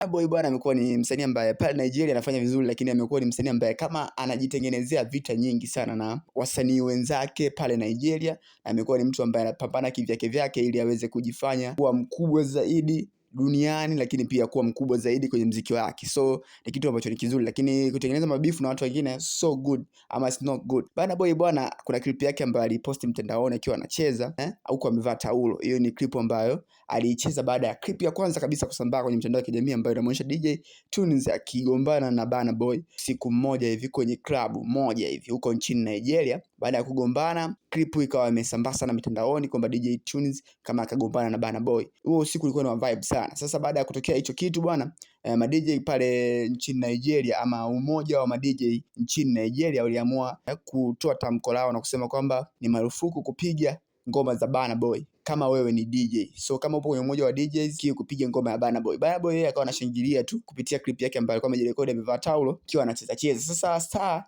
Boy bwana amekuwa ni msanii ambaye pale Nigeria anafanya vizuri, lakini amekuwa ni msanii ambaye kama anajitengenezea vita nyingi sana na wasanii wenzake pale Nigeria. Amekuwa ni mtu ambaye anapambana kivyake vyake ili aweze kujifanya kuwa mkubwa zaidi duniani, lakini pia kuwa mkubwa zaidi kwenye mziki wake. So ni kitu ambacho ni kizuri, lakini kutengeneza mabifu na watu wengine so good ama it's not good. Burna Boy bwana, kuna clip yake ambayo aliposti mtandaoni akiwa anacheza huko amevaa taulo. Hiyo ni clip ambayo aliicheza baada ya clip ya kwanza kabisa kusambaa kwenye mitandao ya kijamii ambayo inaonyesha DJ Tunes akigombana na Burna Boy siku moja hivi kwenye club moja hivi huko nchini Nigeria. Baada ya kugombana, clip ikawa imesambaa sana mitandaoni kwamba DJ Tunes kama akagombana na Burna Boy. Huo usiku ulikuwa na vibe sana. Sasa baada ya kutokea hicho kitu bwana, ma DJ pale nchini Nigeria ama umoja wa ma DJ nchini Nigeria waliamua kutoa tamko lao na kusema kwamba ni marufuku kupiga ngoma za Burna Boy kama wewe ni DJ. So kama upo kwenye umoja wa DJs kio kupiga ngoma ya Burna Boy. Burna Boy yeye akawa anashangilia tu kupitia clip yake ambayo alikuwa amejirekodi amevaa taulo akiwa anacheza cheza. Sasa Star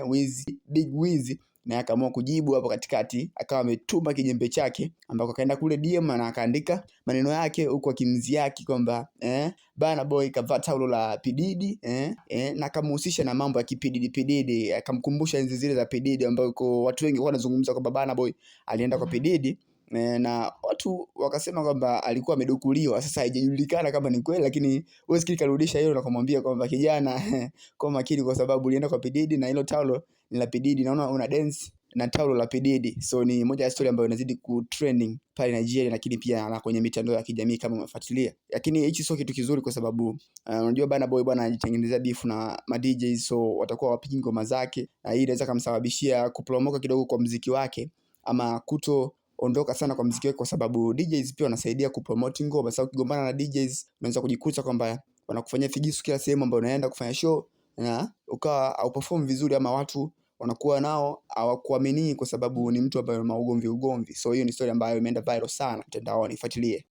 Wizzy, Big Wizzy na akaamua kujibu hapo katikati, akawa ametuma kijembe chake ambako akaenda kule DM na akaandika maneno yake huko akimziaki kwamba Burna Boy kavaa taulo la P Diddy na akamhusisha na mambo ya P Diddy, akamkumbusha enzi zile za P Diddy ambako watu wengi wanazungumza kwamba Burna Boy alienda kwa P Diddy na watu wakasema kwamba alikuwa amedukuliwa. Sasa haijajulikana kama ni kweli, lakini Wizkid karudisha hilo na kumwambia kwamba kijana kwa makini, kwa sababu ulienda kwa P Diddy na hilo taulo ni la P Diddy, naona una dance na taulo la P Diddy. So ni moja ya story ambayo inazidi ku trending pale Nigeria, lakini pia na kwenye mitandao ya kijamii kama umefuatilia. Lakini hichi sio kitu kizuri kwa sababu unajua Burna Boy bwana anajitengenezea beef na ma DJs, so watakuwa wapigi ngoma zake, na hii inaweza kumsababishia kupromoka kidogo kwa muziki wake ama ondoka sana kwa muziki wake, kwa sababu DJs pia wanasaidia kupromote ngoma. Sasa ukigombana na DJs unaweza kujikuta kwamba wanakufanyia figisu kila sehemu ambayo unaenda kufanya show na ukawa au perform vizuri, ama watu wanakuwa nao hawakuamini kwa sababu ni mtu ambaye ugomvi. So hiyo ni story ambayo imeenda viral sana mtandaoni, fuatilie.